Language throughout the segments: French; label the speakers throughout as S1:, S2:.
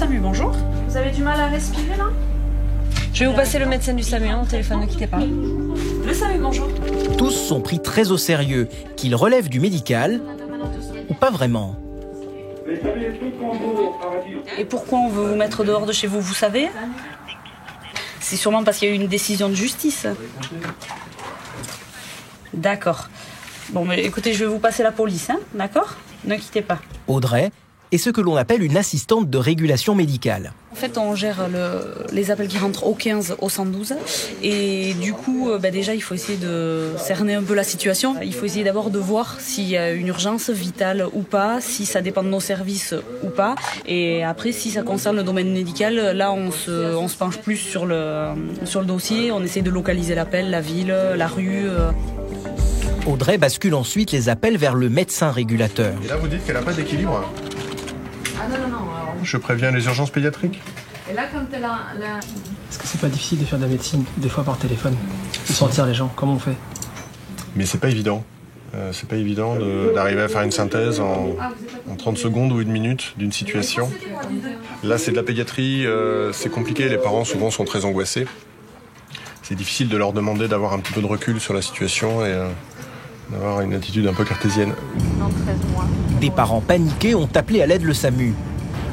S1: SAMU, bonjour. Vous avez du mal à respirer là?
S2: Je vais vous passer le médecin du SAMU au téléphone, ne quittez pas.
S1: Le SAMU, bonjour.
S3: Tous sont pris très au sérieux, qu'ils relèvent du médical ou pas vraiment.
S1: Et pourquoi on veut vous mettre dehors de chez vous, vous savez? C'est sûrement parce qu'il y a eu une décision de justice. D'accord. Bon, mais écoutez, je vais vous passer la police, hein, d'accord? Ne quittez pas.
S3: Audrey est ce que l'on appelle une assistante de régulation médicale.
S1: En fait, on gère les appels qui rentrent au 15, au 112. Et du coup, déjà, il faut essayer de cerner un peu la situation. Il faut essayer d'abord de voir s'il y a une urgence vitale ou pas, si ça dépend de nos services ou pas. Et après, si ça concerne le domaine médical, là, on se penche plus sur le dossier. On essaie de localiser l'appel, la ville, la rue.
S3: Audrey bascule ensuite les appels vers le médecin régulateur.
S4: Et là, vous dites qu'elle n'a pas d'équilibre.
S5: Ah non.
S4: Je préviens les urgences pédiatriques.
S5: Et là, quand elle a...
S6: Est-ce que c'est pas difficile de faire de la médecine, des fois par téléphone, de sentir les gens? Comment on fait?
S4: Mais c'est pas évident. C'est pas évident d'arriver à faire une synthèse en 30 secondes ou une minute d'une situation. Là, c'est de la pédiatrie, c'est compliqué. Les parents, souvent, sont très angoissés. C'est difficile de leur demander d'avoir un petit peu de recul sur la situation et d'avoir une attitude un peu cartésienne.
S3: Des parents paniqués ont appelé à l'aide le SAMU.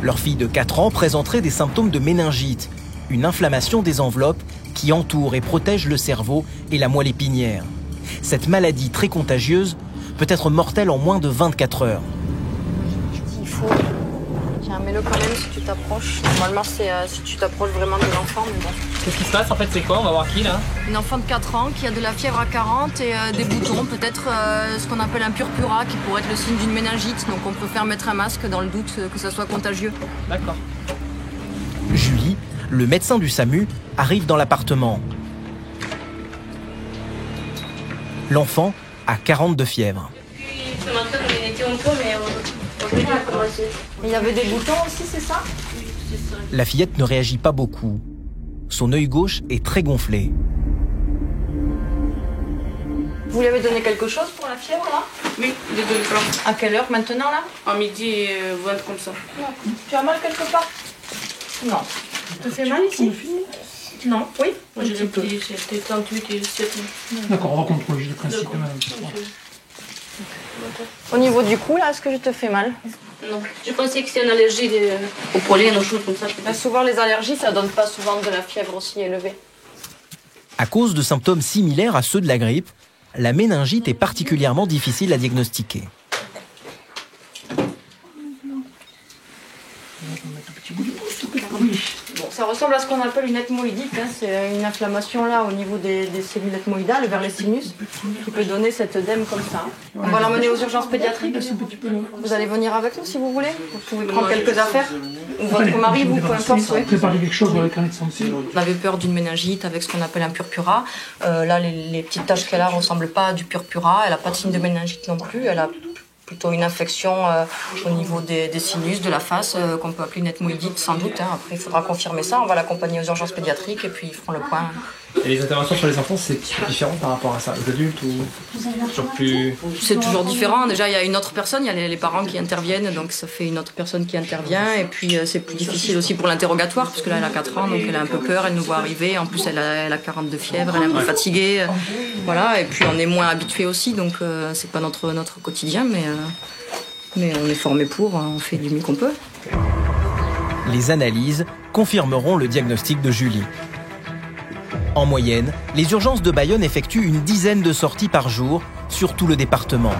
S3: Leur fille de 4 ans présenterait des symptômes de méningite, une inflammation des enveloppes qui entoure et protège le cerveau et la moelle épinière. Cette maladie très contagieuse peut être mortelle en moins de 24 heures.
S7: Il faut... Tiens, mets-le quand même si tu t'approches. Normalement, c'est si tu t'approches vraiment de l'enfant, mais bon.
S6: Qu'est-ce qui se passe en fait? C'est quoi? On va voir qui là?
S7: Une enfant de 4 ans qui a de la fièvre à 40 et des boutons, peut-être ce qu'on appelle un purpura qui pourrait être le signe d'une méningite. Donc on préfère mettre un masque dans le doute que ça soit contagieux.
S6: D'accord.
S3: Julie, le médecin du SAMU, arrive dans l'appartement. L'enfant a 40 de fièvre.
S7: Il y avait des boutons aussi, c'est ça?
S3: La fillette ne réagit pas beaucoup. Son œil gauche est très gonflé.
S7: Vous lui avez donné quelque chose pour la fièvre là?
S8: Oui, des doliprane.
S7: À quelle heure maintenant là?
S8: À midi 20 comme ça.
S7: Tu as mal quelque part? Non. Ça fait mal ici? Non. Oui?
S8: Moi j'ai pris, c'était 38 et 7.
S6: D'accord, on va contrôler le principe.
S7: Au niveau du cou là, est-ce que je te fais mal?
S8: Non, je pensais que c'était une allergie au pollen, aux choses comme ça.
S7: Là, souvent les allergies, ça donne pas souvent de la fièvre aussi élevée.
S3: À cause de symptômes similaires à ceux de la grippe, la méningite est particulièrement difficile à diagnostiquer.
S7: Bon, ça ressemble à ce qu'on appelle une ethmoïdite, hein. C'est une inflammation là au niveau des cellules ethmoïdales vers les sinus qui peut donner cette œdème comme ça. On va l'emmener aux urgences pédiatriques. Vous allez venir avec nous si vous voulez. Vous pouvez prendre quelques affaires. Ou votre mari, vous, peu importe. Ouais.
S6: Préparez quelque chose avec un santé.
S7: On avait peur d'une méningite avec ce qu'on appelle un purpura. Là, les petites taches qu'elle a ne ressemblent pas à du purpura. Elle n'a pas de signe de méningite non plus. Elle a plutôt une infection au niveau des sinus, de la face, qu'on peut appeler une ethmoïdite sans doute. Hein. Après, il faudra confirmer ça. On va l'accompagner aux urgences pédiatriques et puis ils feront le point.
S6: Et les interventions sur les enfants, c'est différent par rapport à ça? Les adultes ou toujours plus...
S7: C'est toujours différent. Déjà, il y a une autre personne, il y a les parents qui interviennent, donc ça fait une autre personne qui intervient. Et puis, c'est plus difficile aussi pour l'interrogatoire, parce que là, elle a 4 ans, donc elle a un peu peur, elle nous voit arriver. En plus, elle a 40 de fièvre, elle est un peu fatiguée. Voilà, et puis on est moins habitué aussi, donc c'est pas notre quotidien, mais on est formé pour, on fait du mieux qu'on peut.
S3: Les analyses confirmeront le diagnostic de Julie. En moyenne, les urgences de Bayonne effectuent une dizaine de sorties par jour sur tout le département.